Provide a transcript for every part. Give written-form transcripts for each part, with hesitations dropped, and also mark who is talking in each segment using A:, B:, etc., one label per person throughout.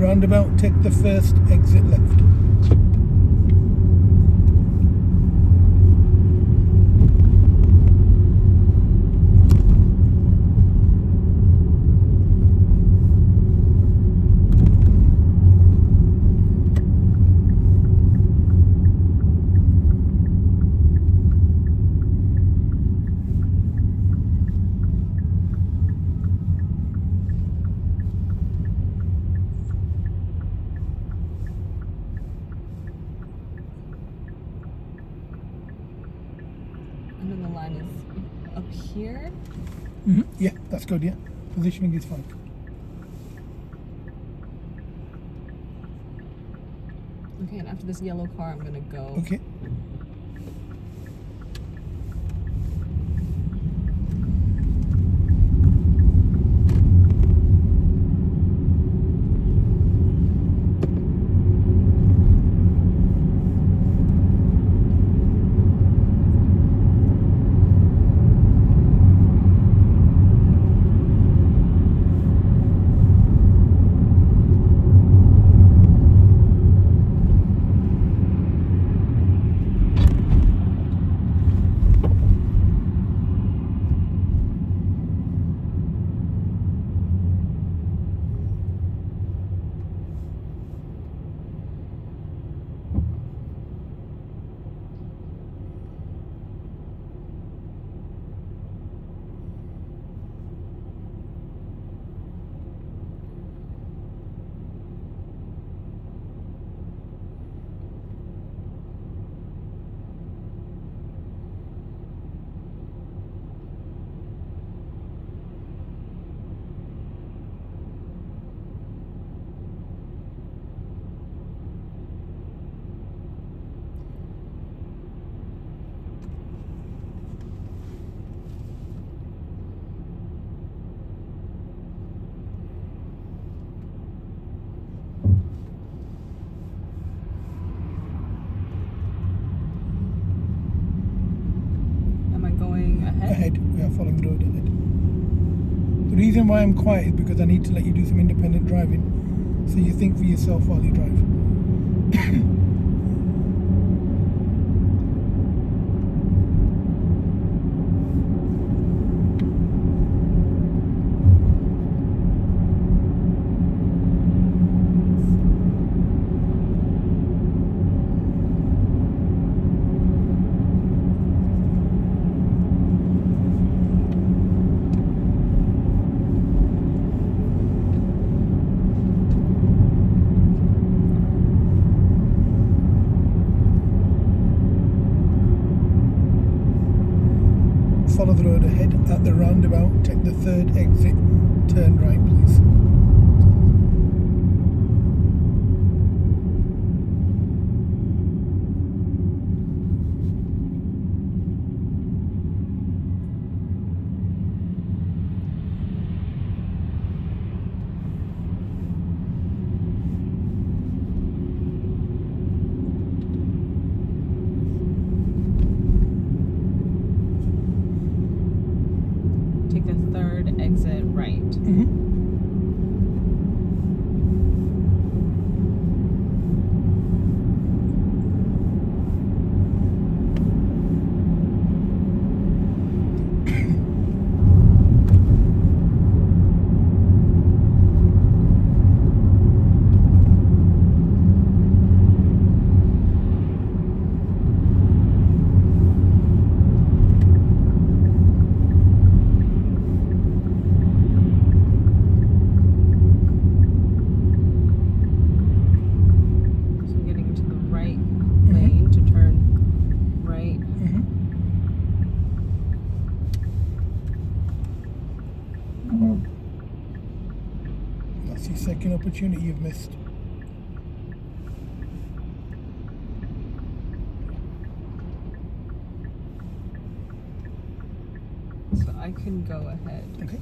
A: roundabout, take the first exit left.
B: And then the line is up here.
A: Yeah, that's good, yeah. Positioning is fine.
B: Okay, and after this yellow car, I'm gonna go.
A: Okay.
B: Am I going ahead?
A: Ahead, we are following the road ahead. The reason why I'm quiet is because I need to let you do some independent driving, so you think for yourself while you drive. Follow the road ahead. At the roundabout, take the third exit, turn right, please.
B: Take the third exit right. So I'm getting into the right lane to turn right.
A: That's your second opportunity you've missed.
B: So I can go ahead.
A: Okay.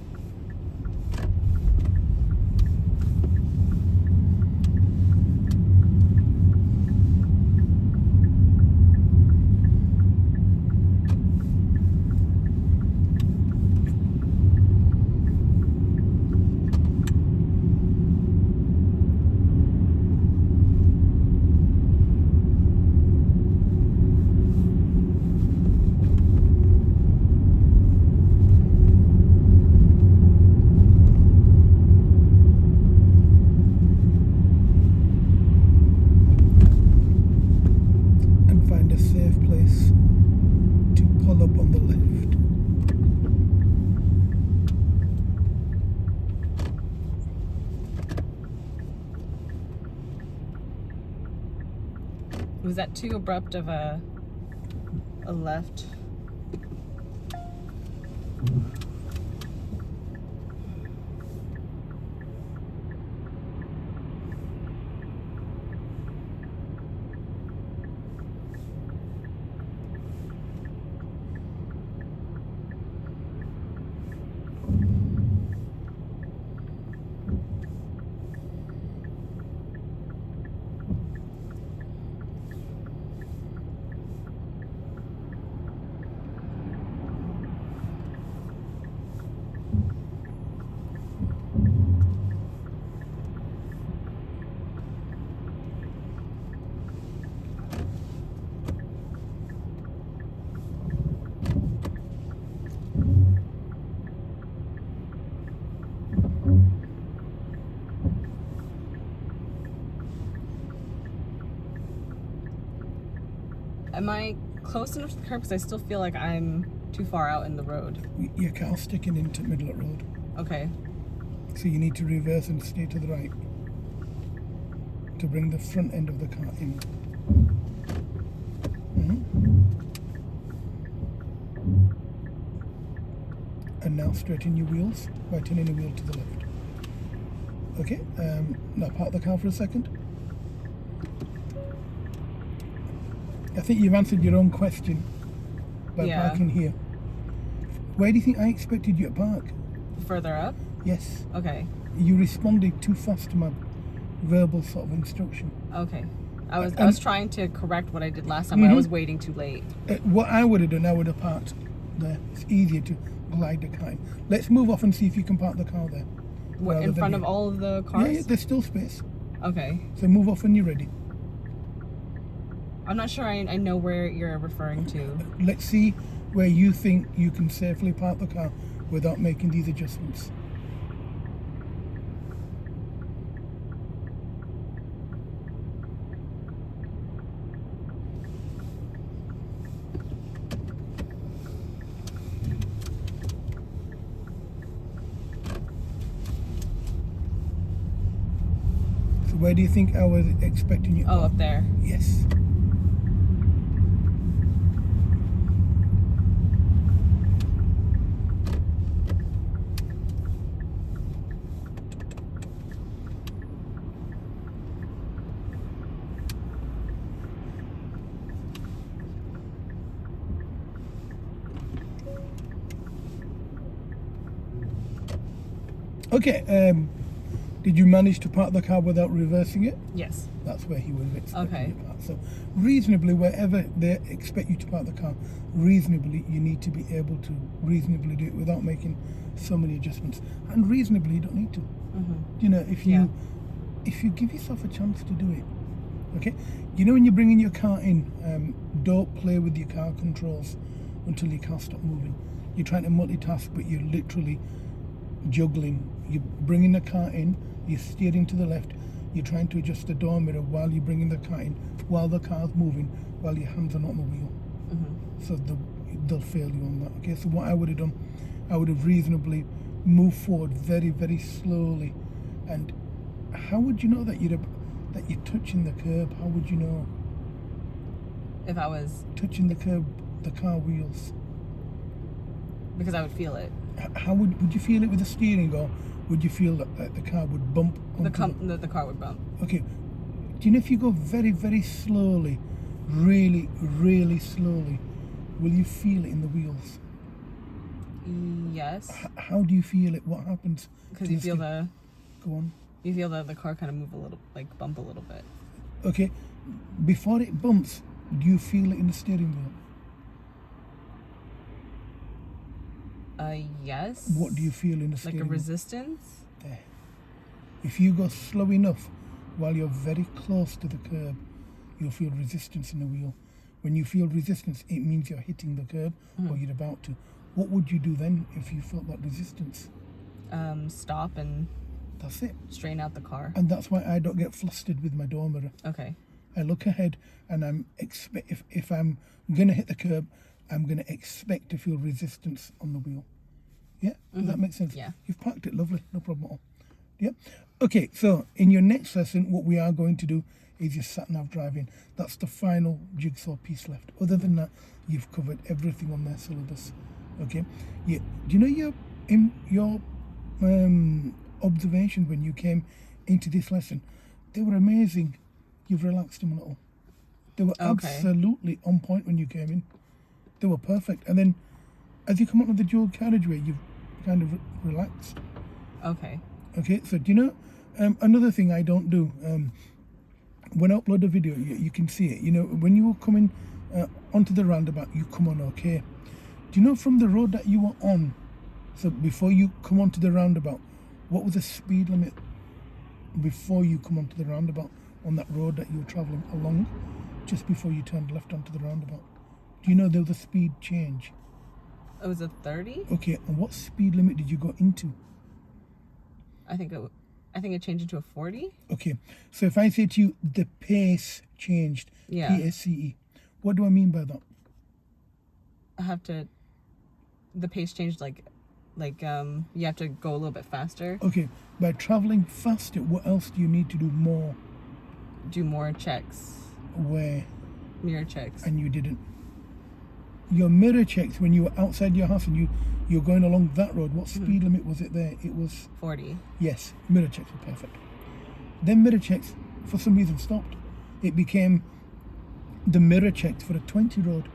A: safe place to pull up on the left.
B: Was that too abrupt of a left? Am I close enough to the curb? Because I still feel like I'm too far out in the road.
A: Your car's sticking into the middle of the road. Okay. So you need to reverse and stay to the right to bring the front end of the car in. And now straighten your wheels by turning the wheel to the left. Okay, now park the car for a second. I think you've answered your own question by parking here. Where do you think I expected you to park?
B: Further up?
A: Yes.
B: Okay.
A: You responded too fast to my verbal sort of instruction.
B: Okay. I was trying to correct what I did last time, but I was waiting too late.
A: What I would have done, I would have parked there. It's easier to glide the car in. Let's move off and see if you can park the car there.
B: What, in front of all of the cars?
A: Yeah, there's still space.
B: Okay.
A: So move off when you're ready.
B: I'm not sure I know where you're referring to.
A: Let's see where you think you can safely park the car without making these adjustments. So where do you think I was expecting you?
B: Oh, up there.
A: Yes. Okay, did you manage to park the car without reversing it?
B: Yes.
A: That's where he would have expected
B: Okay.
A: you to park. So reasonably, wherever they expect you to park the car, reasonably you need to be able to reasonably do it without making so many adjustments. And reasonably you don't need to. You know, if you give yourself a chance to do it, okay? You know when you're bringing your car in, don't play with your car controls until your car stops moving. You're trying to multitask, but you're literally juggling. You're bringing the car in, you're steering to the left, you're trying to adjust the door mirror while you're bringing the car in, while the car's moving, while your hands are not on the wheel. So they'll fail you on that. Okay, so what I would have done, I would have reasonably moved forward very, very slowly. And how would you know that you're touching the curb? How would you know?
B: If I was
A: touching the curb, the car wheels.
B: Because I would feel it.
A: How would you feel it with the steering, or would you feel that the car would bump?
B: The car would bump.
A: Okay. Do you know if you go very, very slowly, really, really slowly, will you feel it in the wheels?
B: Yes.
A: How do you feel it? What happens?
B: Because you feel the...
A: Go on.
B: You feel the car kind of move a little, like bump a little bit.
A: Okay. Before it bumps, do you feel it in the steering wheel?
B: Yes.
A: What do you feel in the steering wheel?
B: Like a resistance?
A: There. If you go slow enough while you're very close to the curb, you'll feel resistance in the wheel. When you feel resistance, it means you're hitting the curb or you're about to. What would you do then if you felt that resistance?
B: Stop and...
A: That's it.
B: Straighten out the car.
A: And that's why I don't get flustered with my door mirror.
B: Okay.
A: I look ahead, and if I'm gonna hit the curb, I'm gonna expect to feel resistance on the wheel. Yeah, does that make sense?
B: Yeah.
A: You've parked it lovely, no problem at all. Yeah. Okay, so in your next lesson, what we are going to do is your sat-nav driving. That's the final jigsaw piece left. Other than that, you've covered everything on their syllabus. Okay. Yeah. Do you know your observations when you came into this lesson? They were amazing. You've relaxed them a little. They were absolutely on point when you came in. They were perfect. And then, as you come out of the dual carriageway, you've kind of relaxed.
B: Okay.
A: Okay, so do you know, another thing I don't do, when I upload a video, you can see it. You know, when you were coming onto the roundabout, you come on okay. Do you know from the road that you were on, so before you come onto the roundabout, what was the speed limit before you come onto the roundabout on that road that you were travelling along, just before you turned left onto the roundabout? Do you know there was a speed change?
B: It was a 30?
A: Okay, and what speed limit did you go into?
B: I think it changed into a 40.
A: Okay, so if I say to you, the pace changed,
B: Yeah.
A: PACE, what do I mean by that?
B: The pace changed like you have to go a little bit faster.
A: Okay, by traveling faster, what else do you need to do more?
B: Do more checks.
A: Where?
B: Mirror checks.
A: And you didn't. Your mirror checks when you were outside your house and you're going along that road, what speed limit was it there? It was
B: 40.
A: Yes, mirror checks were perfect. Then mirror checks for some reason stopped. It became the mirror checks for a 20 road.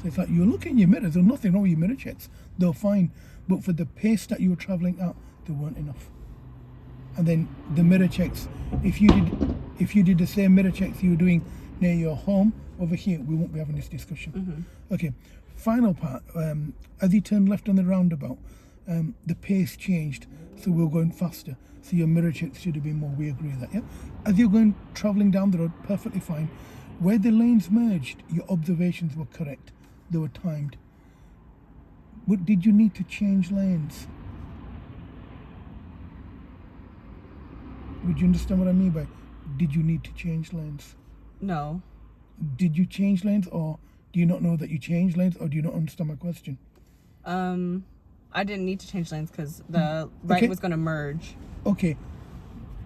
A: So it's like you're looking in your mirrors, there's nothing wrong with your mirror checks. They're fine. But for the pace that you were travelling at, they weren't enough. And then the mirror checks, if you did the same mirror checks you were doing near your home, over here, we won't be having this discussion. Okay, final part. As you turned left on the roundabout, the pace changed, so we were going faster. So your mirror checks should have been more. We agree with that, yeah? As you're going travelling down the road, perfectly fine. Where the lanes merged, your observations were correct. They were timed. But did you need to change lanes? Would you understand what I mean by did you need to change lanes?
B: No.
A: Did you change lanes, or do you not know that you changed lanes, or do you not understand my question?
B: I didn't need to change lanes because the right was going to merge.
A: Okay.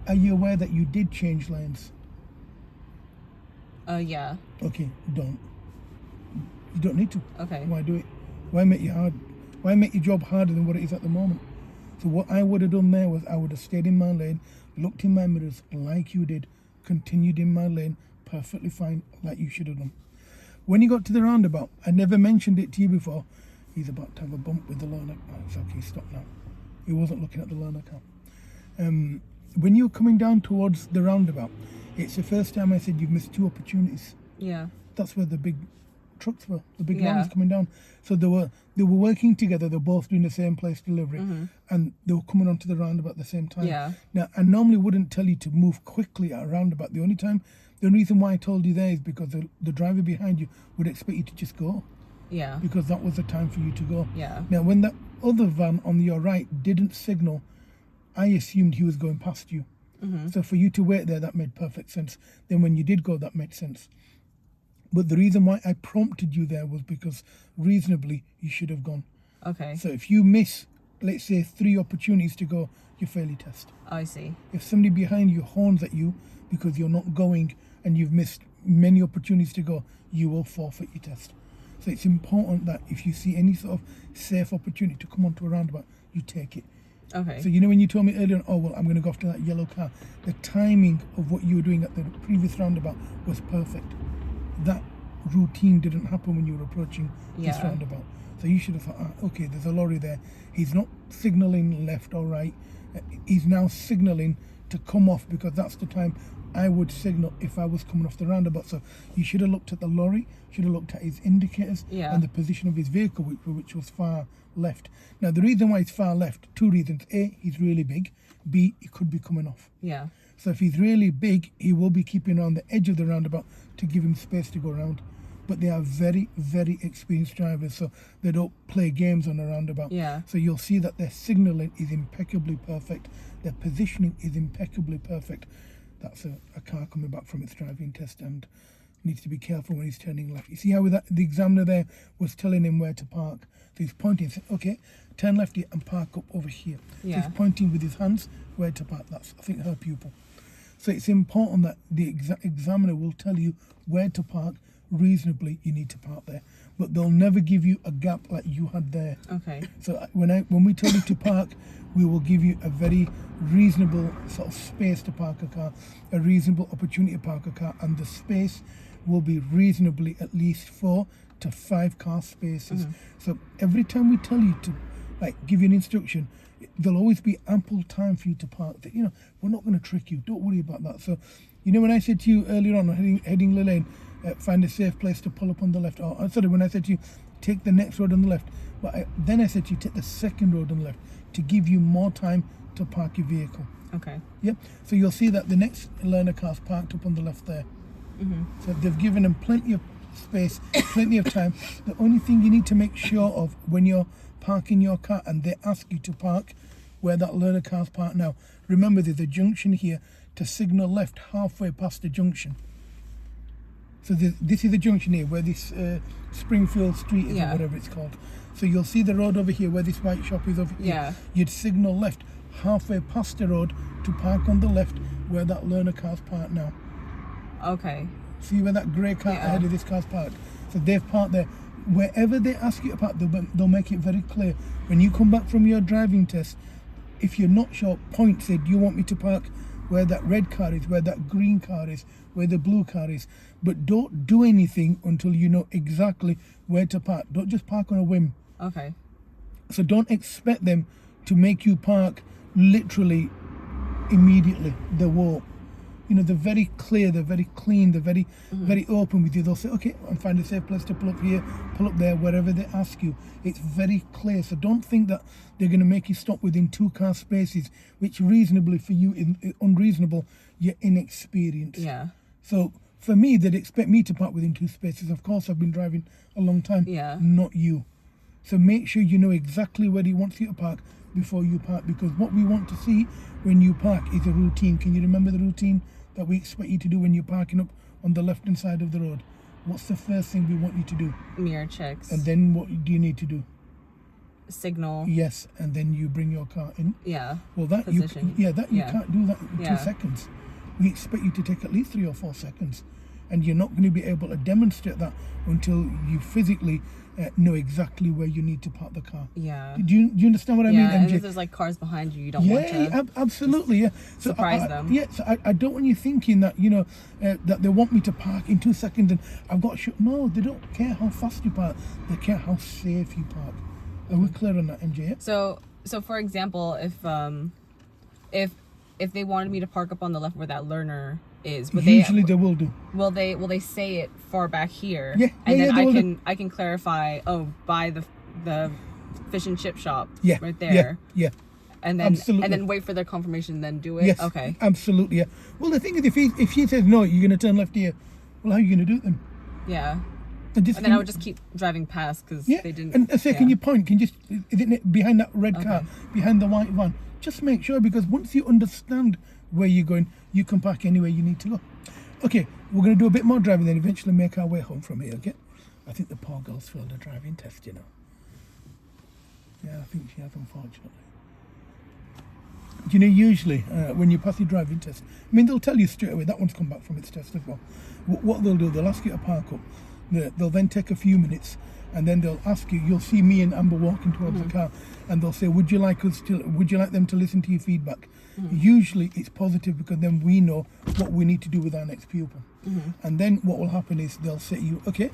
A: Are you aware that you did change lanes?
B: Yeah.
A: Okay, don't. You don't need to.
B: Okay.
A: Why do it? Why make you hard? Why make your job harder than what it is at the moment? So what I would have done there was I would have stayed in my lane, looked in my mirrors like you did, continued in my lane, perfectly fine, like you should have done. When you got to the roundabout, I never mentioned it to you before, he's about to have a bump with the learner. Oh, it's okay, stop now. He wasn't looking at the learner car. When you were coming down towards the roundabout, it's the first time I said you've missed 2 opportunities.
B: Yeah.
A: That's where the big trucks were, the big lorries coming down. So they were working together. They're both doing the same place delivery, and they were coming onto the roundabout at the same time.
B: Yeah.
A: Now, I normally wouldn't tell you to move quickly at a roundabout. The only reason why I told you there is because the driver behind you would expect you to just go.
B: Yeah.
A: Because that was the time for you to go.
B: Yeah.
A: Now, when that other van on your right didn't signal, I assumed he was going past you. So for you to wait there, that made perfect sense. Then when you did go, that made sense. But the reason why I prompted you there was because reasonably you should have gone.
B: Okay.
A: So if you miss, let's say, 3 opportunities to go, you fail your test.
B: I see.
A: If somebody behind you horns at you because you're not going and you've missed many opportunities to go, you will forfeit your test. So it's important that if you see any sort of safe opportunity to come onto a roundabout, you take it.
B: Okay.
A: So you know when you told me earlier on, oh well, I'm going to go after that yellow car, the timing of what you were doing at the previous roundabout was perfect. That routine didn't happen when you were approaching this roundabout. So you should have thought, okay, there's a lorry there. He's not signalling left or right. He's now signalling to come off because that's the time I would signal if I was coming off the roundabout. So you should have looked at the lorry, should have looked at his indicators and the position of his vehicle, which was far left. Now, the reason why it's far left, 2 reasons. A, he's really big. B, he could be coming off.
B: Yeah.
A: So if he's really big, he will be keeping on the edge of the roundabout to give him space to go around. But they are very, very experienced drivers, so they don't play games on a roundabout.
B: Yeah.
A: So you'll see that their signalling is impeccably perfect. Their positioning is impeccably perfect. that's a car coming back from its driving test and needs to be careful when he's turning left. You see how the examiner there was telling him where to park? So he's pointing, saying, okay, turn left here and park up over here.
B: Yeah.
A: So he's pointing with his hands where to park. That's, I think, her pupil. So it's important that the examiner will tell you where to park reasonably. You need to park there, but they'll never give you a gap like you had there.
B: Okay.
A: So when we tell you to park, we will give you a very reasonable sort of space to park a car, a reasonable opportunity to park a car, and the space will be reasonably at least 4 to 5 car spaces. So every time we tell you to give you an instruction, there'll always be ample time for you to park. That, we're not going to trick you. Don't worry about that. So, when I said to you earlier on, heading the lane, find a safe place to pull up on the left. Or sorry, when I said to you, take the next road on the left. But then I said to you, take the second road on the left to give you more time to park your vehicle.
B: Okay.
A: Yep. So you'll see that the next learner car's parked up on the left there. So they've given them plenty of space, plenty of time. The only thing you need to make sure of when you're parking your car and they ask you to park where that learner car's parked now, remember there's a junction here to signal left halfway past the junction. So this is the junction here where this Springfield Street is, or whatever it's called. So you'll see the road over here where this white shop is over here.
B: Yeah.
A: You'd signal left halfway past the road to park on the left where that learner car's parked now.
B: Okay.
A: See where that grey car ahead of this car's parked? So they've parked there. Wherever they ask you to park, they'll make it very clear. When you come back from your driving test, if you're not sure, point, say, do you want me to park where that red car is, where that green car is, where the blue car is? But don't do anything until you know exactly where to park. Don't just park on a whim.
B: Okay.
A: So don't expect them to make you park literally immediately. They won't. They're very clear, they're very clean, they're very, very open with you. They'll say, okay, I'll find a safe place to pull up here, pull up there, wherever they ask you. It's very clear. So don't think that they're going to make you stop within 2 car spaces, which reasonably for you is unreasonable. You're inexperienced.
B: Yeah.
A: So for me, they'd expect me to park within 2 spaces. Of course, I've been driving a long time.
B: Yeah.
A: Not you. So make sure you know exactly where he wants you to park before you park, because what we want to see when you park is a routine. Can you remember the routine that we expect you to do when you're parking up on the left-hand side of the road? What's the first thing we want you to do?
B: Mirror checks.
A: And then what do you need to do?
B: Signal.
A: Yes, and then you bring your car in.
B: Yeah.
A: Well, that
B: Position.
A: you can't do that in 2 seconds. We expect you to take at least 3 or 4 seconds, and you're not going to be able to demonstrate that until you physically know exactly where you need to park the car.
B: Yeah.
A: Do you understand what I mean, MJ?
B: And if there's cars behind you, you don't want to
A: absolutely, yeah. So
B: surprise them.
A: Yeah, so I don't want you thinking that, that they want me to park in 2 seconds and I've got to shoot. No, they don't care how fast you park. They care how safe you park. Are we clear on that, MJ?
B: So for example, if they wanted me to park up on the left where that learner is,
A: usually they will do.
B: Will they say it far back here?
A: Yeah,
B: and then
A: I
B: I can clarify. Oh, by the fish and chip shop.
A: Yeah,
B: right there.
A: Yeah.
B: And then
A: absolutely.
B: And then wait for their confirmation, then do it.
A: Yes.
B: Okay.
A: Absolutely. Yeah. Well, the thing is, if she says no, you're going to turn left here. Well, how are you going to do it then?
B: Yeah.
A: And
B: then I would just keep driving past because they didn't.
A: And say, can you point? Is it behind that red car, behind the white van? Just make sure, because once you understand where you're going, you can park anywhere you need to go. Okay, we're going to do a bit more driving, then eventually make our way home from here. Okay. I think the poor girl's failed a driving test. Yeah, I think she has, unfortunately. Usually when you pass your driving test, they'll tell you straight away that one's come back from its test as well. What they'll do, they'll ask you to park up. They'll then take a few minutes, and then they'll ask you. You'll see me and Amber walking towards the car, and they'll say, "Would you like them to listen to your feedback?" Usually, it's positive, because then we know what we need to do with our next pupil. And then what will happen is they'll say to you, "Okay,"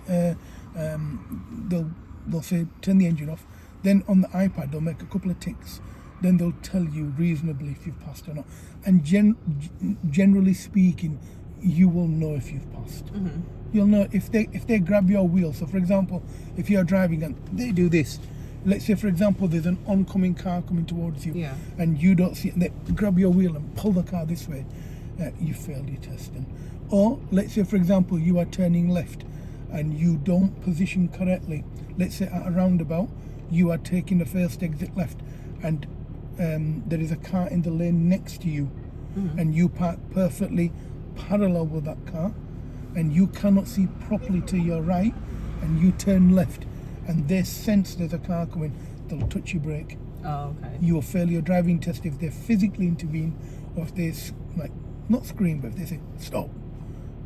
A: they'll say, "Turn the engine off." Then on the iPad, they'll make a couple of ticks. Then they'll tell you reasonably if you've passed or not. And generally speaking, you will know if you've passed. You'll know if they grab your wheel. So for example, if you're driving and they do this, let's say for example there's an oncoming car coming towards you, and you don't see it, and they grab your wheel and pull the car this way, you failed your testing. Or let's say for example you are turning left and you don't position correctly. Let's say at a roundabout you are taking the first exit left, and there is a car in the lane next to you, and you park perfectly parallel with that car, and you cannot see properly to your right, and you turn left, and they sense there's a car coming, they'll touch your brake.
B: Oh, okay.
A: You will fail your driving test if they physically intervene, or if they not scream, but if they say stop,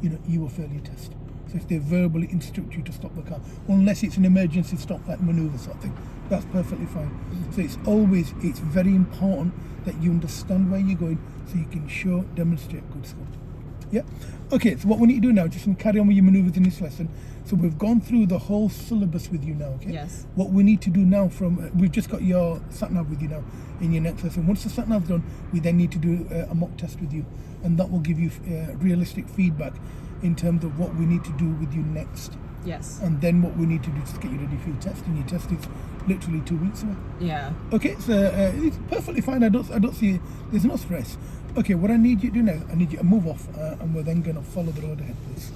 A: you will fail your test. So if they verbally instruct you to stop the car, unless it's an emergency stop, like manoeuvre sort of thing, that's perfectly fine. So it's very important that you understand where you're going, so you can demonstrate good skill. Yeah. Okay. So what we need to do now, just carry on with your manoeuvres in this lesson. So we've gone through the whole syllabus with you now. Okay.
B: Yes.
A: What we need to do now, we've just got your sat nav with you now in your next lesson. Once the sat nav's done, we then need to do a mock test with you, and that will give you realistic feedback in terms of what we need to do with you next.
B: Yes.
A: And then what we need to do is get you ready for your test, and your test is literally 2 weeks away.
B: Yeah.
A: Okay, so it's perfectly fine. I don't see, there's no stress. Okay, what I need you to do now, I need you to move off, and we're then going to follow the road ahead, please.